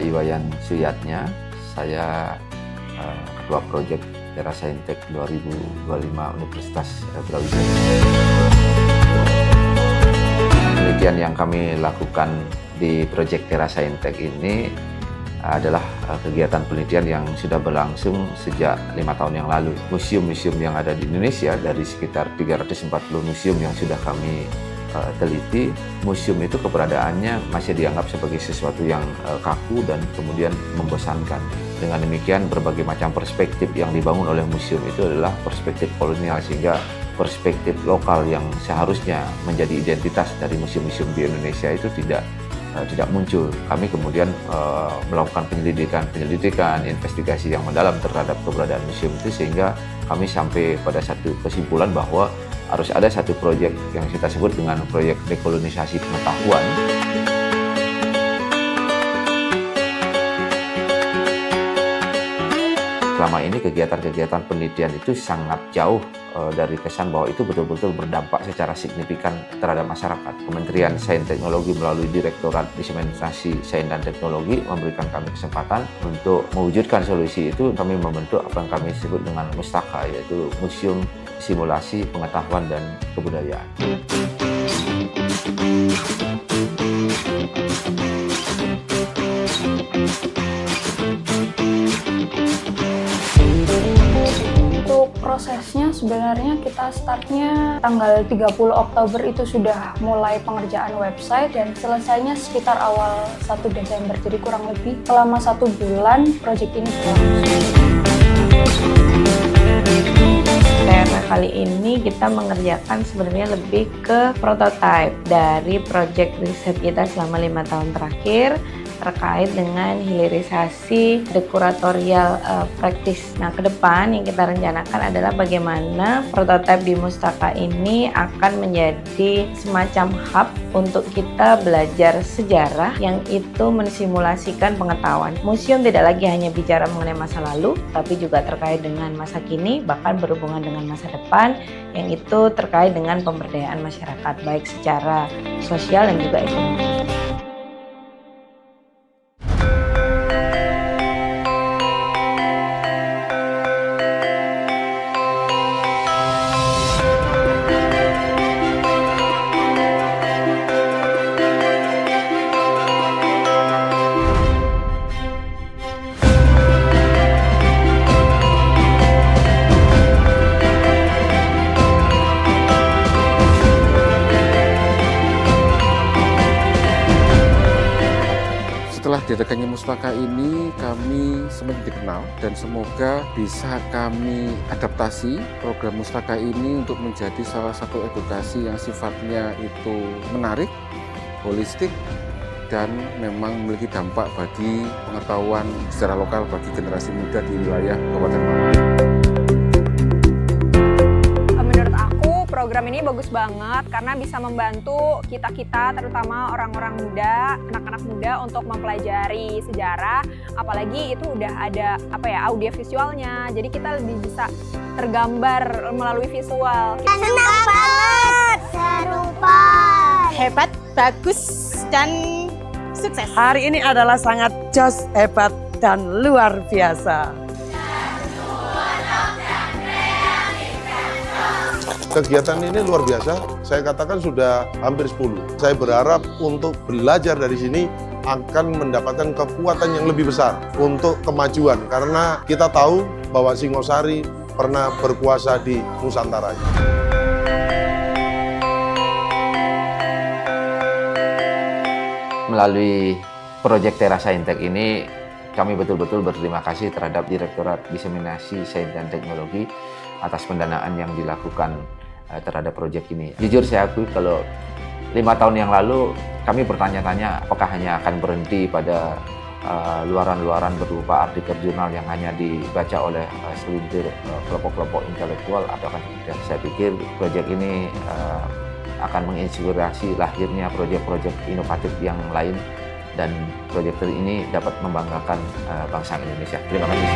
Iwayan Suyatnya. Saya Ketua Proyek TerraScience 2025 Universitas Brawijaya. Penelitian yang kami lakukan di Proyek TerraScience ini adalah kegiatan penelitian yang sudah berlangsung sejak 5 tahun yang lalu. Museum-museum yang ada di Indonesia, dari sekitar 340 museum yang sudah kami teliti, museum itu keberadaannya masih dianggap sebagai sesuatu yang kaku dan kemudian membosankan. Dengan demikian, berbagai macam perspektif yang dibangun oleh museum itu adalah perspektif kolonial, sehingga perspektif lokal yang seharusnya menjadi identitas dari museum-museum di Indonesia itu tidak muncul. Kami kemudian melakukan penyelidikan, investigasi yang mendalam terhadap keberadaan museum itu, sehingga kami sampai pada satu kesimpulan bahwa harus ada satu proyek yang kita sebut dengan proyek dekolonisasi pengetahuan. Selama ini kegiatan-kegiatan penelitian itu sangat jauh dari kesan bahwa itu betul-betul berdampak secara signifikan terhadap masyarakat. Kementerian Sains Teknologi melalui Direktorat Diseminasi Sains dan Teknologi memberikan kami kesempatan untuk mewujudkan solusi itu. Kami membentuk apa yang kami sebut dengan Mustaka, yaitu Museum Simulasi Pengetahuan dan Kebudayaan. Prosesnya sebenarnya kita startnya tanggal 30 Oktober itu sudah mulai pengerjaan website, dan selesainya sekitar awal 1 Desember, jadi kurang lebih selama 1 bulan proyek ini berlangsung. Karena kali ini kita mengerjakan sebenarnya lebih ke prototype dari proyek riset kita selama 5 tahun terakhir terkait dengan hilirisasi dekuratorial practice. Nah, ke depan yang kita rencanakan adalah bagaimana prototipe di Mustaka ini akan menjadi semacam hub untuk kita belajar sejarah yang itu mensimulasikan pengetahuan. Museum tidak lagi hanya bicara mengenai masa lalu, tapi juga terkait dengan masa kini, bahkan berhubungan dengan masa depan, yang itu terkait dengan pemberdayaan masyarakat, baik secara sosial dan juga ekonomi. Setelah diadakannya Mustaka ini, kami semakin dikenal dan semoga bisa kami adaptasi program Mustaka ini untuk menjadi salah satu edukasi yang sifatnya itu menarik, holistik, dan memang memiliki dampak bagi pengetahuan secara lokal bagi generasi muda di wilayah Kabupaten Malang. Program ini bagus banget karena bisa membantu kita-kita, terutama orang-orang muda, anak-anak muda untuk mempelajari sejarah. Apalagi itu udah ada audio visualnya, jadi kita lebih bisa tergambar melalui visual. Senang banget, seru banget, hebat, bagus, dan sukses. Hari ini adalah sangat jos, hebat, dan luar biasa. Kegiatan ini luar biasa, saya katakan sudah hampir 10. Saya berharap untuk belajar dari sini akan mendapatkan kekuatan yang lebih besar untuk kemajuan, karena kita tahu bahwa Singosari pernah berkuasa di Nusantara. Melalui proyek TerraScience ini, kami betul-betul berterima kasih terhadap Direktorat Diseminasi Sains dan Teknologi atas pendanaan yang dilakukan terhadap proyek ini. Jujur saya akui kalau 5 tahun yang lalu kami bertanya-tanya apakah hanya akan berhenti pada luaran-luaran berupa artikel jurnal yang hanya dibaca oleh segelintir kelompok-kelompok intelektual, ataukah tidak. Saya pikir proyek ini akan menginspirasi lahirnya proyek-proyek inovatif yang lain, dan proyek ini dapat membanggakan bangsa Indonesia. Terima kasih.